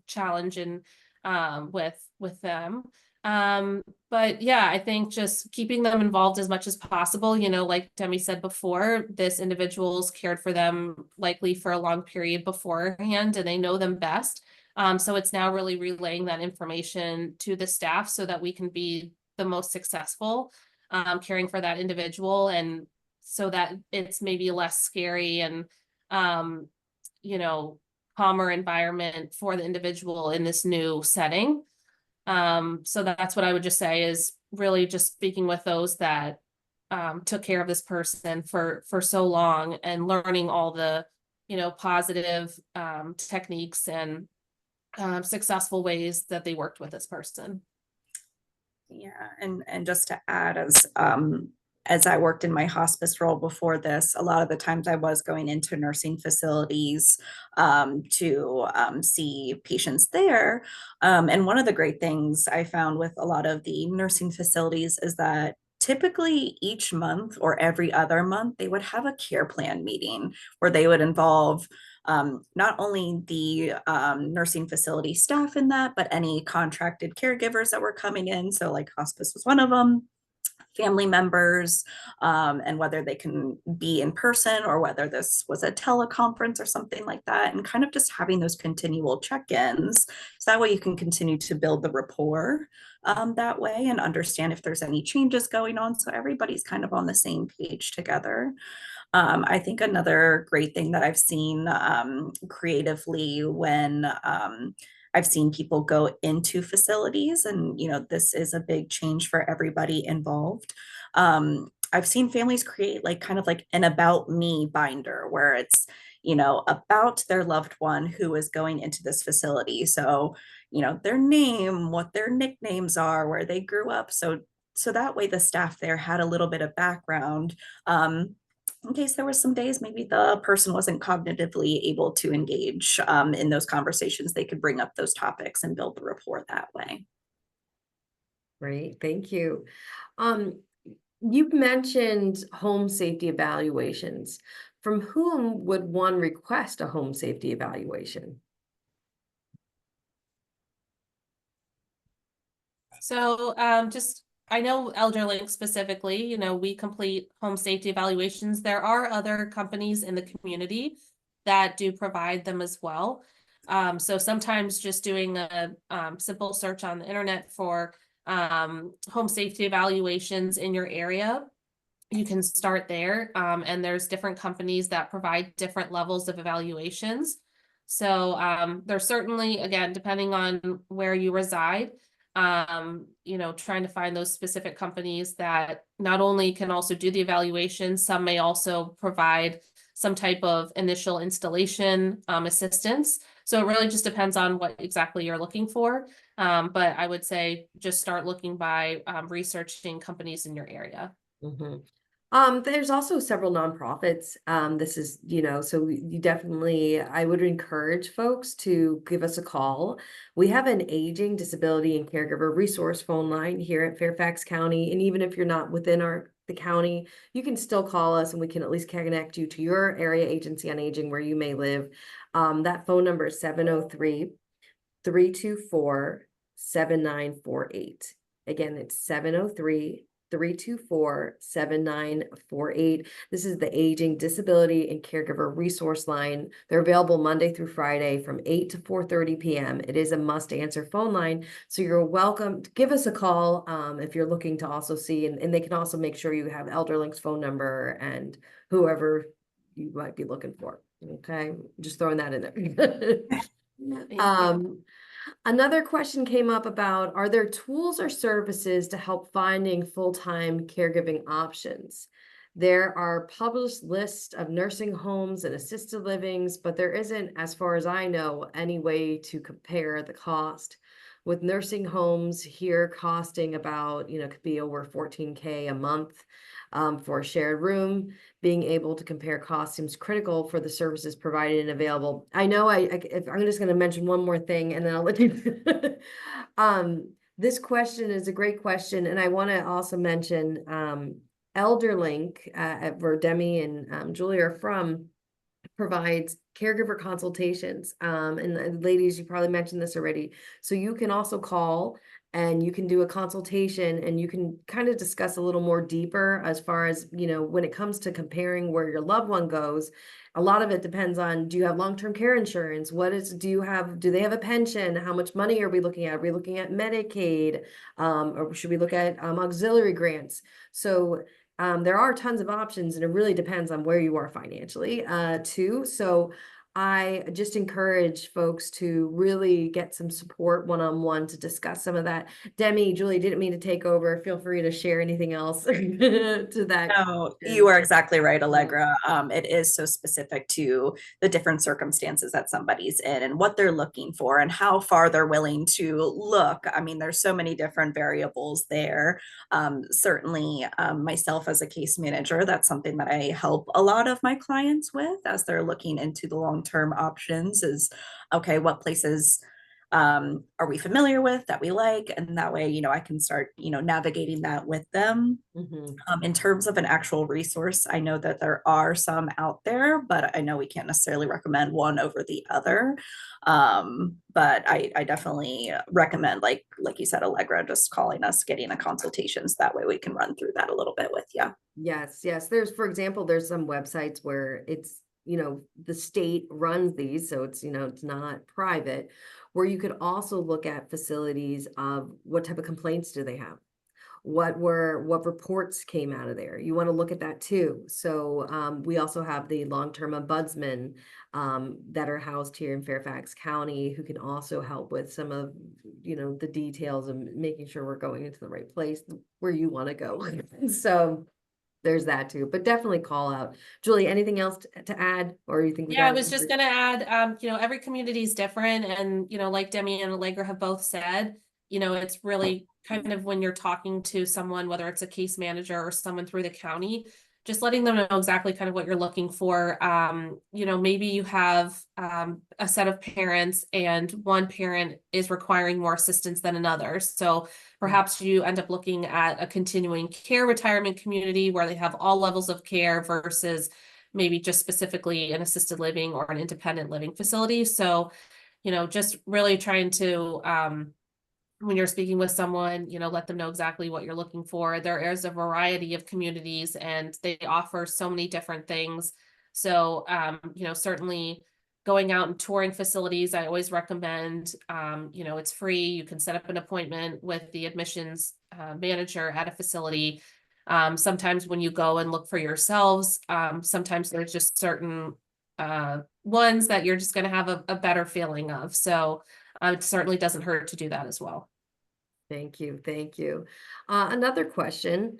challenge in with them. But yeah, I think just keeping them involved as much as possible, like Demi said before, this individual's cared for them likely for a long period beforehand, and they know them best. So it's now really relaying that information to the staff so that we can be the most successful caring for that individual, and so that it's maybe less scary and calmer environment for the individual in this new setting. So that's what I would just say, is really just speaking with those that took care of this person for so long, and learning all the positive techniques and successful ways that they worked with this person. Yeah, and just to add, as I worked in my hospice role before this, a lot of the times I was going into nursing facilities to see patients there. And one of the great things I found with a lot of the nursing facilities is that typically each month or every other month, they would have a care plan meeting where they would involve not only the nursing facility staff in that, but any contracted caregivers that were coming in. So like hospice was one of them, family members, and whether they can be in person or whether this was a teleconference or something like that, and kind of just having those continual check-ins. So that way you can continue to build the rapport that way and understand if there's any changes going on. So everybody's kind of on the same page together. I think another great thing that I've seen creatively when I've seen people go into facilities, and this is a big change for everybody involved. I've seen families create like kind of like an about me binder where it's about their loved one who is going into this facility. So their name, what their nicknames are, where they grew up. So that way the staff there had a little bit of background. In case there was some days maybe the person wasn't cognitively able to engage in those conversations, they could bring up those topics and build the rapport that way. Great, thank you. You've mentioned home safety evaluations. From whom would one request a home safety evaluation? So I know ElderLink specifically, we complete home safety evaluations. There are other companies in the community that do provide them as well. So sometimes just doing a simple search on the internet for home safety evaluations in your area, you can start there. And there's different companies that provide different levels of evaluations. So there's certainly, again, depending on where you reside, trying to find those specific companies that not only can also do the evaluation, some may also provide some type of initial installation assistance. So it really just depends on what exactly you're looking for. But I would say just start looking by researching companies in your area. Mm-hmm. There's also several nonprofits. This is, so you definitely, I would encourage folks to give us a call. We have an aging, disability, and caregiver resource phone line here at Fairfax County. And even if you're not within the county, you can still call us and we can at least connect you to your area agency on aging where you may live. That phone number is 703-324-7948. Again, it's 703-324-7948. This is the Aging, Disability, and Caregiver Resource Line. They're available Monday through Friday from 8 to 4:30 p.m. It is a must-answer phone line, so you're welcome to give us a call if you're looking to also see, and they can also make sure you have ElderLink's phone number and whoever you might be looking for. Okay, just throwing that in there. Another question came up about, are there tools or services to help finding full-time caregiving options? There are published lists of nursing homes and assisted livings, but there isn't, as far as I know, any way to compare the cost. With nursing homes here costing about, could be over $14K a month for a shared room. Being able to compare costs seems critical for the services provided and available. I know if I'm just going to mention one more thing and then I'll let you. This question is a great question. And I want to also mention ElderLink, where Demi and Julie are from, provides caregiver consultations. And ladies, you probably mentioned this already. So you can also call and you can do a consultation and you can kind of discuss a little more deeper as far as, when it comes to comparing where your loved one goes. A lot of it depends on, do you have long-term care insurance? Do they have a pension? How much money are we looking at? Are we looking at Medicaid? Or should we look at auxiliary grants? So there are tons of options, and it really depends on where you are financially, too. So I just encourage folks to really get some support one-on-one to discuss some of that. Demi, Julie, didn't mean to take over. Feel free to share anything else to that. No, you are exactly right, Allegra. It is so specific to the different circumstances that somebody's in and what they're looking for and how far they're willing to look. I mean, there's so many different variables there. Certainly, myself as a case manager, that's something that I help a lot of my clients with as they're looking into the long-term options is, okay, what places are we familiar with that we like? And that way, I can start, navigating that with them. In terms of an actual resource, I know that there are some out there, but I know we can't necessarily recommend one over the other. But I definitely recommend, like you said, Allegra, just calling us, getting a consultation. So that way we can run through that a little bit with you. Yes. For example, there's some websites where it's, the state runs these, so it's, it's not private, where you could also look at facilities of what type of complaints do they have? What reports came out of there? You want to look at that too. So we also have the long-term ombudsman that are housed here in Fairfax County, who can also help with some of, the details of making sure we're going into the right place where you want to go. So there's that too, but definitely call out. Julie, anything else to add, or you think we Yeah, I got was just gonna add, every community is different, and like Demi and Allegra have both said, it's really kind of when you're talking to someone, whether it's a case manager or someone through the county, just letting them know exactly kind of what you're looking for. Maybe you have a set of parents and one parent is requiring more assistance than another. So perhaps you end up looking at a continuing care retirement community where they have all levels of care versus maybe just specifically an assisted living or an independent living facility. So, just really trying to, when you're speaking with someone, let them know exactly what you're looking for. There is a variety of communities and they offer so many different things. So, certainly going out and touring facilities, I always recommend, it's free. You can set up an appointment with the admissions manager at a facility. Sometimes when you go and look for yourselves, sometimes there's just certain ones that you're just going to have a better feeling of. So it certainly doesn't hurt to do that as well. Thank you. Another question.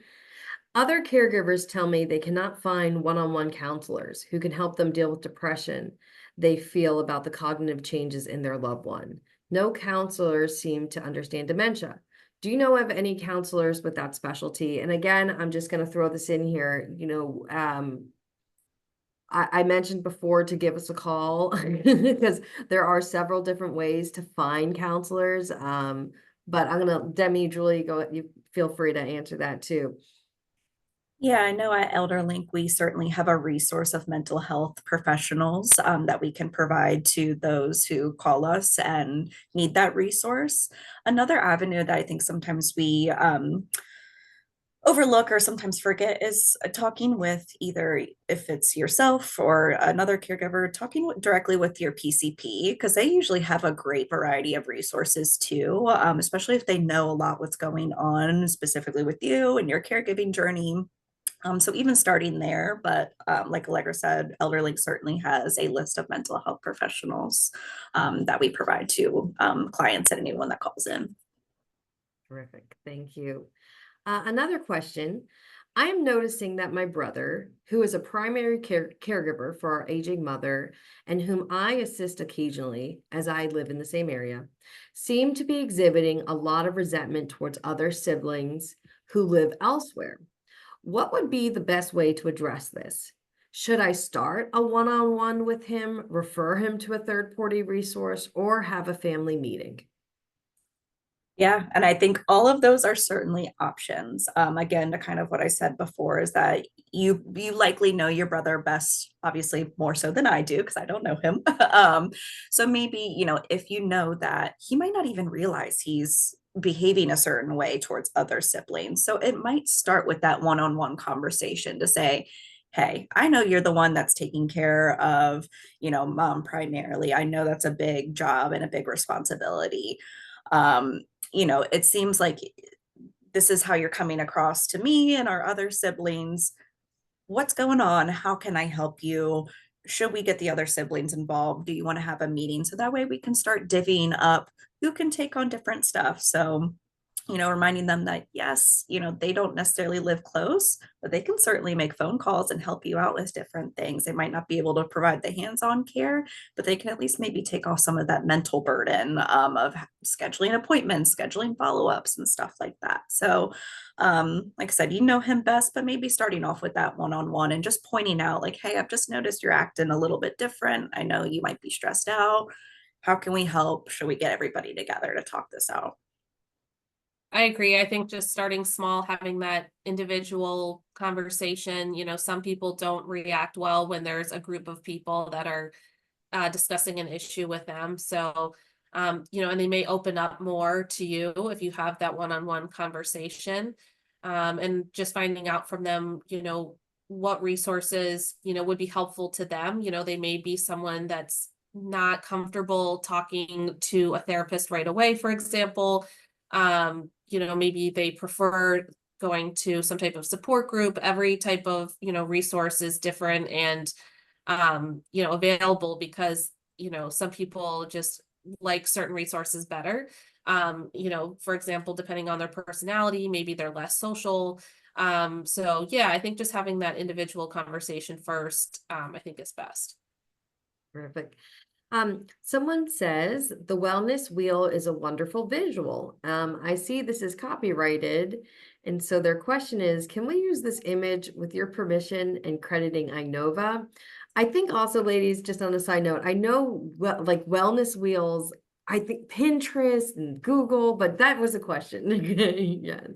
Other caregivers tell me they cannot find one-on-one counselors who can help them deal with depression they feel about the cognitive changes in their loved one. No counselors seem to understand dementia. Do you know of any counselors with that specialty? And again, I'm just going to throw this in here. I mentioned before to give us a call because there are several different ways to find counselors. But I'm gonna, Demi, Julie, you feel free to answer that too. Yeah, I know at ElderLink, we certainly have a resource of mental health professionals that we can provide to those who call us and need that resource. Another avenue that I think sometimes we overlook or sometimes forget is talking with either, if it's yourself or another caregiver, talking directly with your PCP, because they usually have a great variety of resources too, especially if they know a lot what's going on specifically with you and your caregiving journey. So even starting there, but like Allegra said, ElderLink certainly has a list of mental health professionals that we provide to clients and anyone that calls in. Terrific. Thank you. Another question. I'm noticing that my brother, who is a primary caregiver for our aging mother and whom I assist occasionally as I live in the same area, seem to be exhibiting a lot of resentment towards other siblings who live elsewhere. What would be the best way to address this? Should I start a one-on-one with him, refer him to a third-party resource, or have a family meeting? Yeah, and I think all of those are certainly options. Again, to kind of what I said before is that you likely know your brother best, obviously more so than I do because I don't know him. So maybe, if you know that he might not even realize he's behaving a certain way towards other siblings. So it might start with that one-on-one conversation to say, hey, I know you're the one that's taking care of, mom primarily. I know that's a big job and a big responsibility. Um, it seems like this is how you're coming across to me and our other siblings. What's going on? How can I help you? Should we get the other siblings involved? Do you want to have a meeting? So that way we can start divvying up who can take on different stuff. So, reminding them that yes, they don't necessarily live close, but they can certainly make phone calls and help you out with different things. They might not be able to provide the hands-on care, but they can at least maybe take off some of that mental burden of scheduling appointments, scheduling follow-ups and stuff like that. So like I said, you know him best, but maybe starting off with that one-on-one and just pointing out like, hey, I've just noticed you're acting a little bit different. I know you might be stressed out. How can we help? Should we get everybody together to talk this out? I agree. I think just starting small, having that individual conversation, some people don't react well when there's a group of people that are discussing an issue with them. So, and they may open up more to you if you have that one-on-one conversation, and just finding out from them, what resources, would be helpful to them. They may be someone that's not comfortable talking to a therapist right away, for example. Maybe they prefer going to some type of support group. Every type of, resource is different and available because, some people just like certain resources better. For example, depending on their personality, maybe they're less social. So yeah, I think just having that individual conversation first, I think is best. Perfect. Someone says the wellness wheel is a wonderful visual. I see this is copyrighted. And so their question is, can we use this image with your permission and crediting Inova? I think also, ladies, just on a side note, I know like wellness wheels, I think Pinterest and Google, but that was a question. Yes.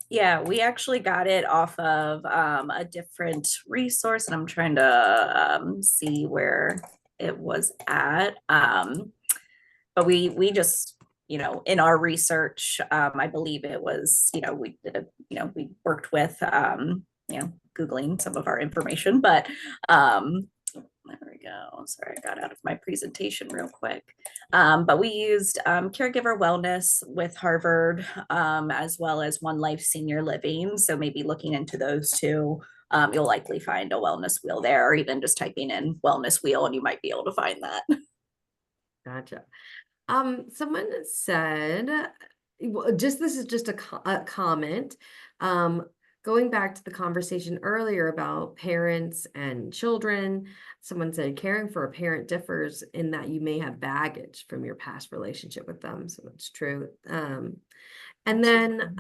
Yeah, we actually got it off of a different resource, and I'm trying to see where it was at. But we just, in our research, I believe it was, we did we worked with, Googling some of our information, but there we go. Sorry, I got out of my presentation real quick. But we used Caregiver Wellness with Harvard, as well as One Life Senior Living. So maybe looking into those two, you'll likely find a wellness wheel there, or even just typing in wellness wheel and you might be able to find that. Gotcha. Someone said, this is just a comment. Going back to the conversation earlier about parents and children, someone said caring for a parent differs in that you may have baggage from your past relationship with them. So that's true. And then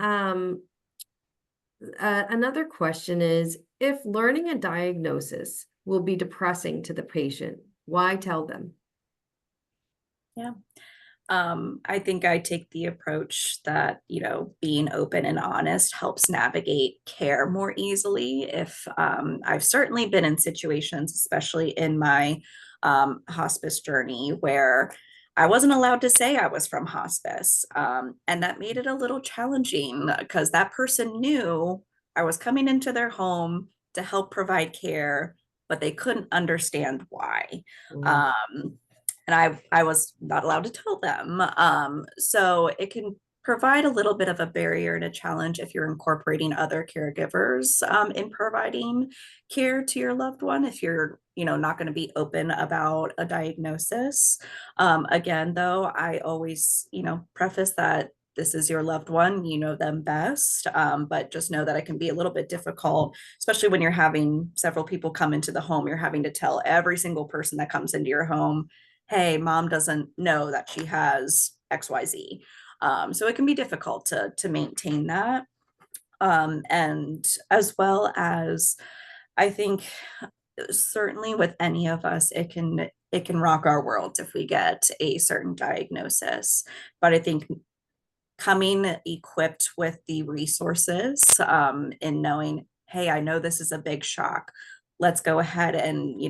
another question is, if learning a diagnosis will be depressing to the patient, why tell them? Yeah. I think I take the approach that, being open and honest helps navigate care more easily. If I've certainly been in situations, especially in my hospice journey, where I wasn't allowed to say I was from hospice. And that made it a little challenging because that person knew I was coming into their home to help provide care, but they couldn't understand why. And I was not allowed to tell them. So it can provide a little bit of a barrier and a challenge if you're incorporating other caregivers in providing care to your loved one. If you're, not going to be open about a diagnosis. Again, though, I always, preface that this is your loved one, you know them best, but just know that it can be a little bit difficult, especially when you're having several people come into the home. You're having to tell every single person that comes into your home, hey, mom doesn't know that she has XYZ. So it can be difficult to maintain that. And as well as, I think certainly with any of us, it can rock our world if we get a certain diagnosis. But I think coming equipped with the resources, and knowing, hey, I know this is a big shock. Let's go ahead and,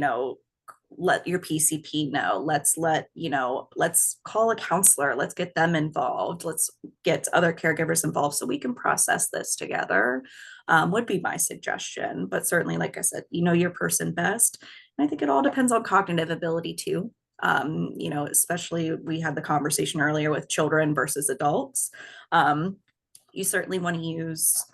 let your PCP know. Let's call a counselor. Let's get them involved. Let's get other caregivers involved so we can process this together, would be my suggestion. But certainly, like I said, your person best. And I think it all depends on cognitive ability too. Especially we had the conversation earlier with children versus adults. You certainly want to use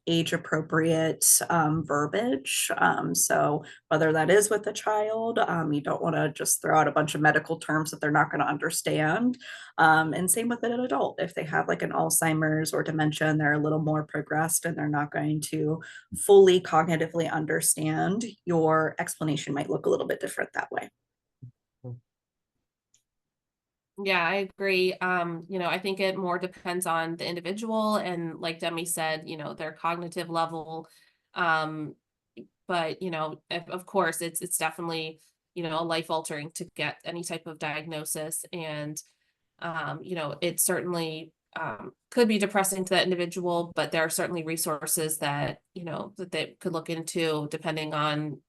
age appropriate verbiage. So whether that is with a child, you don't want to just throw out a bunch of medical terms that they're not going to understand. And same with an adult. If they have like an Alzheimer's or dementia and they're a little more progressed and they're not going to fully cognitively understand, your explanation might look a little bit different that way. Yeah, I agree. I think it more depends on the individual and like Demi said, their cognitive level. But of course it's definitely, a life altering to get any type of diagnosis. And it certainly could be depressing to that individual, but there are certainly resources that, that they could look into depending on,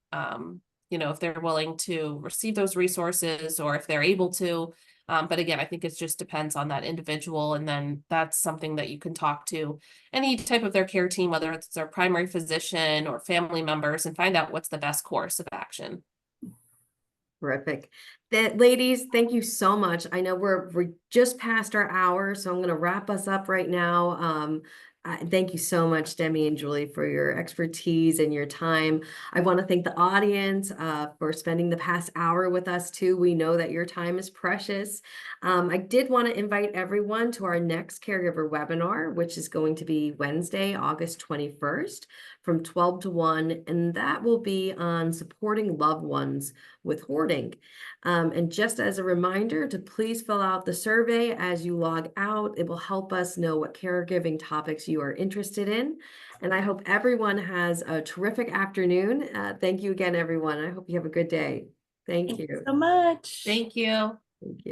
if they're willing to receive those resources or if they're able to. But again, I think it just depends on that individual. And then that's something that you can talk to any type of their care team, whether it's their primary physician or family members, and find out what's the best course of action. Terrific. Ladies, thank you so much. I know we're just past our hour, so I'm going to wrap us up right now. Thank you so much, Demi and Julie, for your expertise and your time. I want to thank the audience for spending the past hour with us too. We know that your time is precious. I did want to invite everyone to our next caregiver webinar, which is going to be Wednesday, August 21st from 12 to 1, and that will be on supporting loved ones with hoarding. And just as a reminder to please fill out the survey as you log out. It will help us know what caregiving topics you are interested in. And I hope everyone has a terrific afternoon. Thank you again, everyone. I hope you have a good day. Thank you so much. Thank you. Thank you.